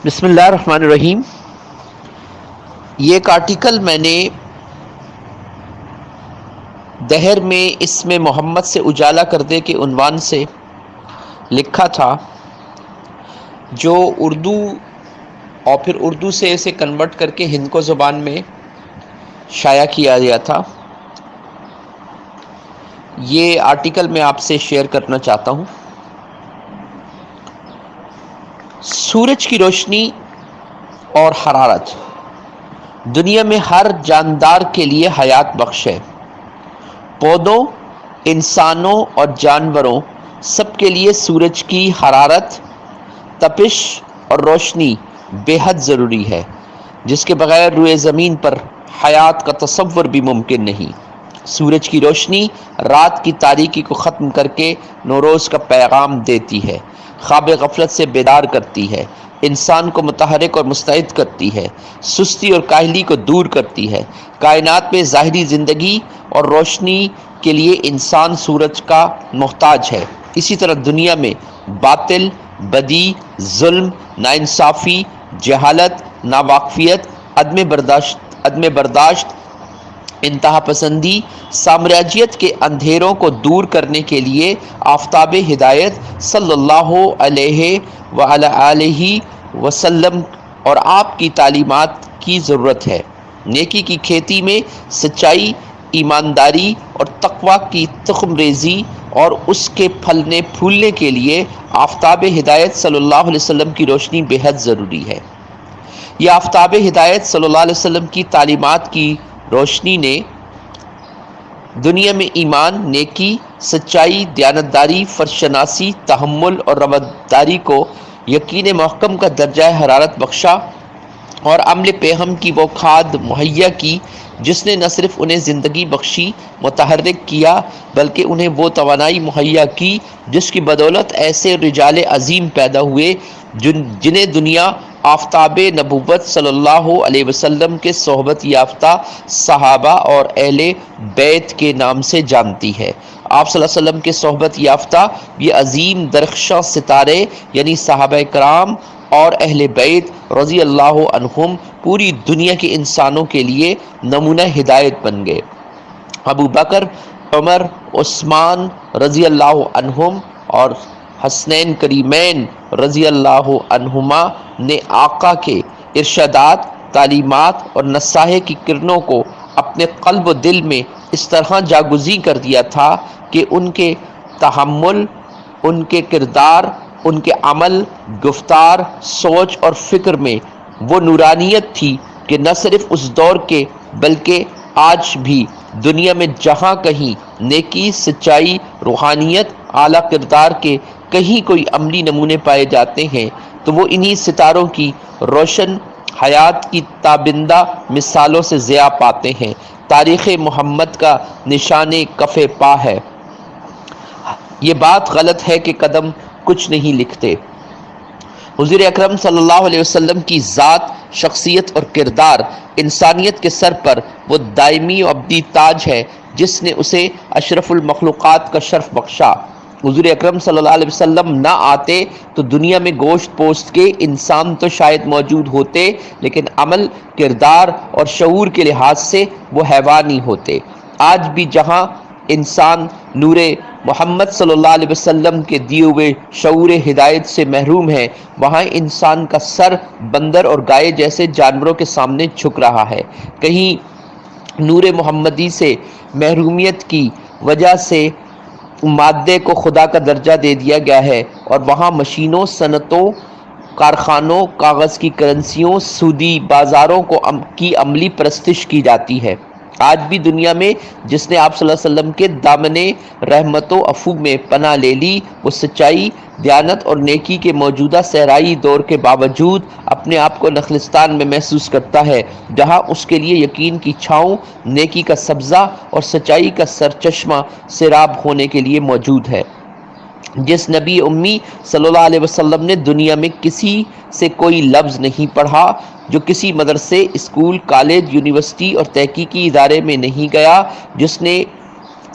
بسم اللہ الرحمن الرحیم۔ یہ ایک آرٹیکل میں نے دہر میں اس میں محمد سے اجالا کر دے کے عنوان سے لکھا تھا، جو اردو اور پھر اردو سے اسے کنورٹ کر کے ہندکو زبان میں شائع کیا گیا تھا۔ یہ آرٹیکل میں آپ سے شیئر کرنا چاہتا ہوں۔ سورج کی روشنی اور حرارت دنیا میں ہر جاندار کے لیے حیات بخش ہے۔ پودوں، انسانوں اور جانوروں سب کے لیے سورج کی حرارت، تپش اور روشنی بے حد ضروری ہے، جس کے بغیر روئے زمین پر حیات کا تصور بھی ممکن نہیں۔ سورج کی روشنی رات کی تاریکی کو ختم کر کے نوروز کا پیغام دیتی ہے، خواب غفلت سے بیدار کرتی ہے، انسان کو متحرک اور مستعد کرتی ہے، سستی اور کاہلی کو دور کرتی ہے۔ کائنات میں ظاہری زندگی اور روشنی کے لیے انسان سورج کا محتاج ہے، اسی طرح دنیا میں باطل، بدی، ظلم، ناانصافی، جہالت، ناواقفیت، عدم برداشت، انتہا پسندی، سامراجیت کے اندھیروں کو دور کرنے کے لیے آفتاب ہدایت صلی اللہ علیہ وآلہ وسلم اور آپ کی تعلیمات کی ضرورت ہے۔ نیکی کی کھیتی میں سچائی، ایمانداری اور تقوی کی تخم ریزی اور اس کے پھلنے پھولنے کے لیے آفتاب ہدایت صلی اللہ علیہ وسلم کی روشنی بے حد ضروری ہے۔ یہ آفتاب ہدایت صلی اللہ علیہ وسلم کی تعلیمات کی روشنی نے دنیا میں ایمان، نیکی، سچائی، دیانتداری، فرض شناسی، تحمل اور رواداری کو یقین محکم کا درجہ حرارت بخشا اور عمل پیہم کی وہ کھاد مہیا کی جس نے نہ صرف انہیں زندگی بخشی، متحرک کیا، بلکہ انہیں وہ توانائی مہیا کی جس کی بدولت ایسے رجال عظیم پیدا ہوئے جنہیں دنیا آفتاب نبوت صلی اللہ علیہ وسلم کے صحبت یافتہ صحابہ اور اہل بیت کے نام سے جانتی ہے۔ آپ صلی اللہ علیہ وسلم کے صحبت یافتہ یہ عظیم درخشاں ستارے یعنی صحابہ کرام اور اہل بیت رضی اللہ عنہم پوری دنیا کے انسانوں کے لیے نمونہ ہدایت بن گئے۔ ابو بکر، عمر، عثمان رضی اللہ عنہم اور حسنین کریمین رضی اللہ عنہما نے آقا کے ارشادات، تعلیمات اور نصائح کی کرنوں کو اپنے قلب و دل میں اس طرح جاگزیں کر دیا تھا کہ ان کے تحمل، ان کے کردار، ان کے عمل، گفتار، سوچ اور فکر میں وہ نورانیت تھی کہ نہ صرف اس دور کے بلکہ آج بھی دنیا میں جہاں کہیں نیکی، سچائی، روحانیت، اعلیٰ کردار کے کہیں کوئی عملی نمونے پائے جاتے ہیں تو وہ انہی ستاروں کی روشن حیات کی تابندہ مثالوں سے ضیاء پاتے ہیں۔ تاریخ محمد کا نشان کف پا ہے۔ یہ بات غلط ہے کہ قدم کچھ نہیں لکھتے۔ حضور اکرم صلی اللہ علیہ وسلم کی ذات، شخصیت اور کردار انسانیت کے سر پر وہ دائمی و ابدی تاج ہے جس نے اسے اشرف المخلوقات کا شرف بخشا۔ حضور اکرم صلی اللہ علیہ وسلم نہ آتے تو دنیا میں گوشت پوست کے انسان تو شاید موجود ہوتے، لیکن عمل، کردار اور شعور کے لحاظ سے وہ حیوانی ہوتے۔ آج بھی جہاں انسان نور محمد صلی اللہ علیہ وسلم کے دیے ہوئے شعور ہدایت سے محروم ہے، وہاں انسان کا سر بندر اور گائے جیسے جانوروں کے سامنے جھک رہا ہے۔ کہیں نور محمدی سے محرومیت کی وجہ سے مادے کو خدا کا درجہ دے دیا گیا ہے اور وہاں مشینوں، صنعتوں، کارخانوں، کاغذ کی کرنسیوں، سودی بازاروں کی عملی پرستش کی جاتی ہے۔ آج بھی دنیا میں جس نے آپ صلی اللہ علیہ وسلم کے دامن رحمت و عفو میں پناہ لے لی، وہ سچائی، دیانت اور نیکی کے موجودہ صحرائی دور کے باوجود اپنے آپ کو نخلستان میں محسوس کرتا ہے، جہاں اس کے لیے یقین کی چھاؤں، نیکی کا سبزہ اور سچائی کا سرچشمہ سیراب ہونے کے لیے موجود ہے۔ جس نبی امی صلی اللہ علیہ وسلم نے دنیا میں کسی سے کوئی لفظ نہیں پڑھا، جو کسی مدرسے، اسکول، کالج، یونیورسٹی اور تحقیقی ادارے میں نہیں گیا، جس نے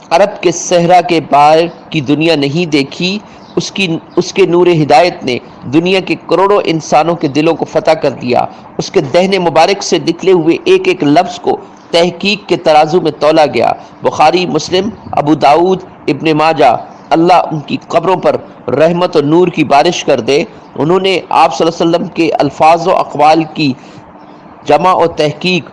عرب کے صحرا کے باہر کی دنیا نہیں دیکھی، اس کے نور ہدایت نے دنیا کے کروڑوں انسانوں کے دلوں کو فتح کر دیا۔ اس کے دہن مبارک سے نکلے ہوئے ایک ایک لفظ کو تحقیق کے ترازو میں تولا گیا۔ بخاری، مسلم، ابو داؤد، ابن ماجہ، اللہ ان کی قبروں پر رحمت و نور کی بارش کر دے۔ انہوں نے آپ صلی اللہ علیہ وسلم کے الفاظ و اقوال کی جمع و تحقیق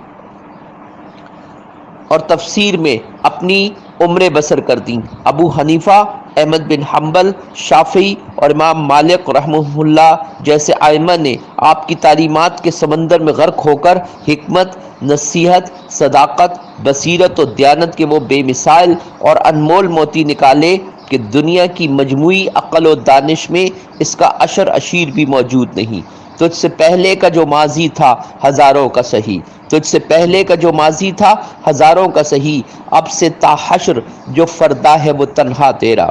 اور تفسیر میں اپنی عمریں بسر کر دیں۔ ابو حنیفہ، احمد بن حنبل، شافعی اور امام مالک رحمہ اللہ جیسے ائمہ نے آپ کی تعلیمات کے سمندر میں غرق ہو کر حکمت، نصیحت، صداقت، بصیرت و دیانت کے وہ بے مثال اور انمول موتی نکالے کہ دنیا کی مجموعی عقل و دانش میں اس کا عشر اشیر بھی موجود نہیں۔ تجھ سے پہلے کا جو ماضی تھا ہزاروں کا صحیح، تجھ سے پہلے کا جو ماضی تھا ہزاروں کا صحیح، اب سے تا حشر جو فردا ہے وہ تنہا تیرا۔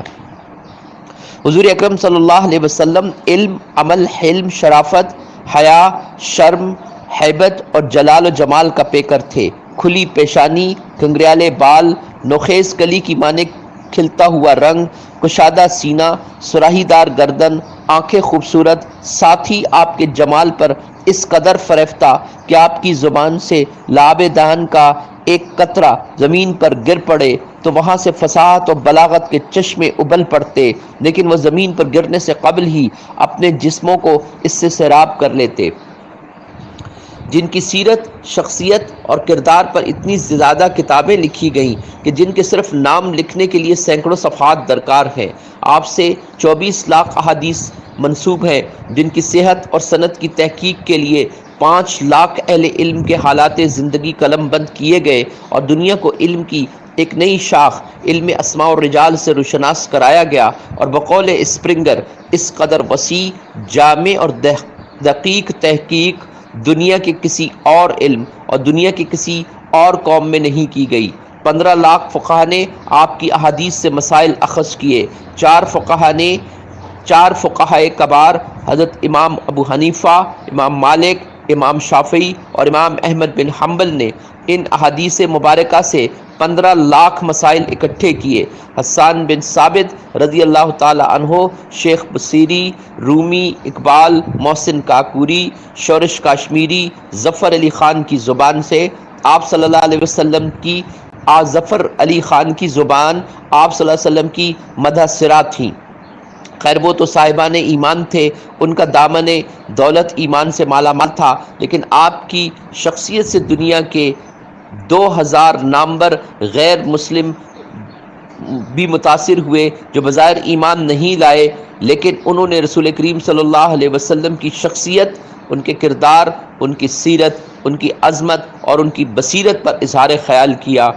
حضور اکرم صلی اللہ علیہ وسلم علم، عمل، حلم، شرافت، حیا، شرم، ہیبت اور جلال و جمال کا پیکر تھے۔ کھلی پیشانی، گھنگریالے بال، نوخیز کلی کی مانند کھلتا ہوا رنگ، کشادہ سینہ، سراہی دار گردن، آنکھیں خوبصورت، ساتھ ہی آپ کے جمال پر اس قدر فریفتہ کہ آپ کی زبان سے لعاب دہن کا ایک قطرہ زمین پر گر پڑے تو وہاں سے فصاحت و بلاغت کے چشمے ابل پڑتے، لیکن وہ زمین پر گرنے سے قبل ہی اپنے جسموں کو اس سے سیراب کر لیتے۔ جن کی سیرت، شخصیت اور کردار پر اتنی زیادہ کتابیں لکھی گئیں کہ جن کے صرف نام لکھنے کے لیے سینکڑوں صفحات درکار ہیں۔ آپ سے 24 لاکھ احادیث منسوب ہیں، جن کی صحت اور سند کی تحقیق کے لیے 5 لاکھ اہل علم کے حالات زندگی قلم بند کیے گئے اور دنیا کو علم کی ایک نئی شاخ علم اسماء الرجال سے روشناس کرایا گیا، اور بقول اسپرنگر اس قدر وسیع، جامع اور دقیق تحقیق دنیا کے کسی اور علم اور دنیا کی کسی اور قوم میں نہیں کی گئی۔ 15 لاکھ فقہا نے آپ کی احادیث سے مسائل اخذ کیے۔ 4 فقہائے کبار حضرت امام ابو حنیفہ، امام مالک، امام شافعی اور امام احمد بن حنبل نے ان احادیث مبارکہ سے 15 لاکھ مسائل اکٹھے کیے۔ حسان بن ثابت رضی اللہ تعالی عنہ، شیخ بصیری، رومی، اقبال، محسن کاکوری، شورش کاشمیری، ظفر علی خان کی زبان سے آپ صلی اللہ علیہ وسلم کی ظفر علی خان کی زبان آپ صلی اللہ علیہ وسلم کی مدح سرا تھیں۔ خیر وہ تو صاحبان ایمان تھے، ان کا دامن دولت ایمان سے مالا مال تھا، لیکن آپ کی شخصیت سے دنیا کے 2000 نامور غیر مسلم بھی متاثر ہوئے جو بظاہر ایمان نہیں لائے، لیکن انہوں نے رسول کریم صلی اللہ علیہ وسلم کی شخصیت، ان کے کردار، ان کی سیرت، ان کی عظمت اور ان کی بصیرت پر اظہار خیال کیا۔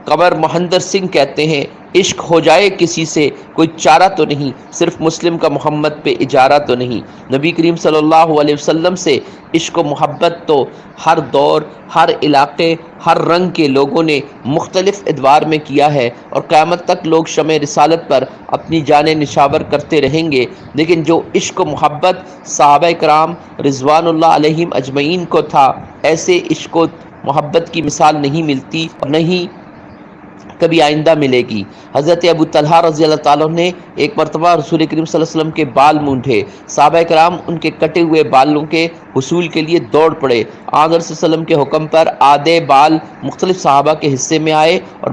قمر مہندر سنگھ کہتے ہیں، عشق ہو جائے کسی سے کوئی چارہ تو نہیں، صرف مسلم کا محمد پہ اجارہ تو نہیں۔ نبی کریم صلی اللہ علیہ وسلم سے عشق و محبت تو ہر دور، ہر علاقے، ہر رنگ کے لوگوں نے مختلف ادوار میں کیا ہے، اور قیامت تک لوگ شمع رسالت پر اپنی جانیں نشاور کرتے رہیں گے، لیکن جو عشق و محبت صحابہ کرام رضوان اللہ علیہم اجمعین کو تھا، ایسے عشق و محبت کی مثال نہیں ملتی اور نہیں کبھی آئندہ ملے گی۔ حضرت ابو طلحہ رضی اللہ تعالیٰ نے ایک مرتبہ رسول کریم صلی اللہ علیہ وسلم کے بال مونڈھے، صحابہ کرام ان کے کٹے ہوئے بالوں کے حصول کے لیے دوڑ پڑے۔ آن صلی اللہ علیہ وسلم کے حکم پر آدھے بال مختلف صحابہ کے حصے میں آئے اور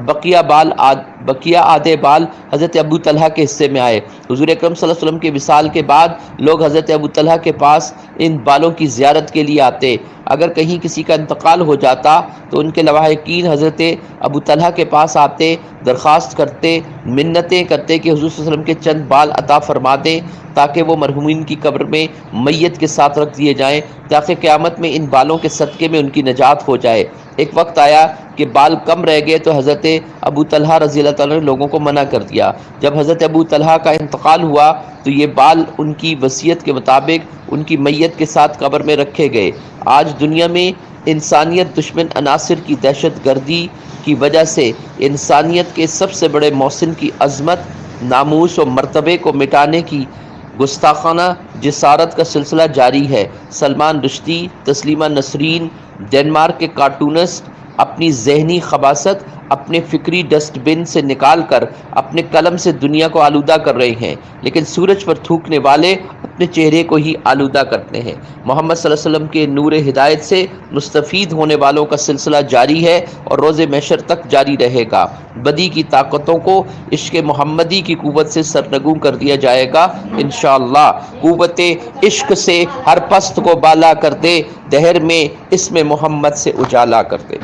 بقیہ آدھے بال حضرت ابو طلحہ کے حصے میں آئے۔ حضور اکرم صلی اللہ علیہ وسلم کے وصال کے بعد لوگ حضرت ابو طلحہ کے پاس ان بالوں کی زیارت کے لیے آتے۔ اگر کہیں کسی کا انتقال ہو جاتا تو ان کے لواحقین حضرت ابو طلحہ کے پاس آتے، درخواست کرتے، منتیں کرتے کہ حضور صلی اللہ علیہ وسلم کے چند بال عطا فرما دیں تاکہ وہ مرحومین کی قبر میں میت کے ساتھ رکھ دیے جائیں، تاکہ قیامت میں ان بالوں کے صدقے میں ان کی نجات ہو جائے۔ ایک وقت آیا کہ بال کم رہ گئے تو حضرت ابو طلحہ رضی اللہ تعالیٰ نے لوگوں کو منع کر دیا۔ جب حضرت ابو طلحہ کا انتقال ہوا تو یہ بال ان کی وصیت کے مطابق ان کی میت کے ساتھ قبر میں رکھے گئے۔ آج دنیا میں انسانیت دشمن عناصر کی دہشت گردی کی وجہ سے انسانیت کے سب سے بڑے محسن کی عظمت، ناموس و مرتبے کو مٹانے کی گستاخانہ جسارت کا سلسلہ جاری ہے۔ سلمان رشدی، تسلیمہ نسرین، ڈنمارک کے کارٹونسٹ اپنی ذہنی خباثت اپنے فکری ڈسٹ بن سے نکال کر اپنے قلم سے دنیا کو آلودہ کر رہے ہیں، لیکن سورج پر تھوکنے والے اپنے چہرے کو ہی آلودہ کرتے ہیں۔ محمد صلی اللہ علیہ وسلم کے نور ہدایت سے مستفید ہونے والوں کا سلسلہ جاری ہے اور روز محشر تک جاری رہے گا۔ بدی کی طاقتوں کو عشق محمدی کی قوت سے سرنگوں کر دیا جائے گا انشاءاللہ۔ قوت عشق سے ہر پست کو بالا کر دے، دہر میں اسم محمد سے اجالا کر دے۔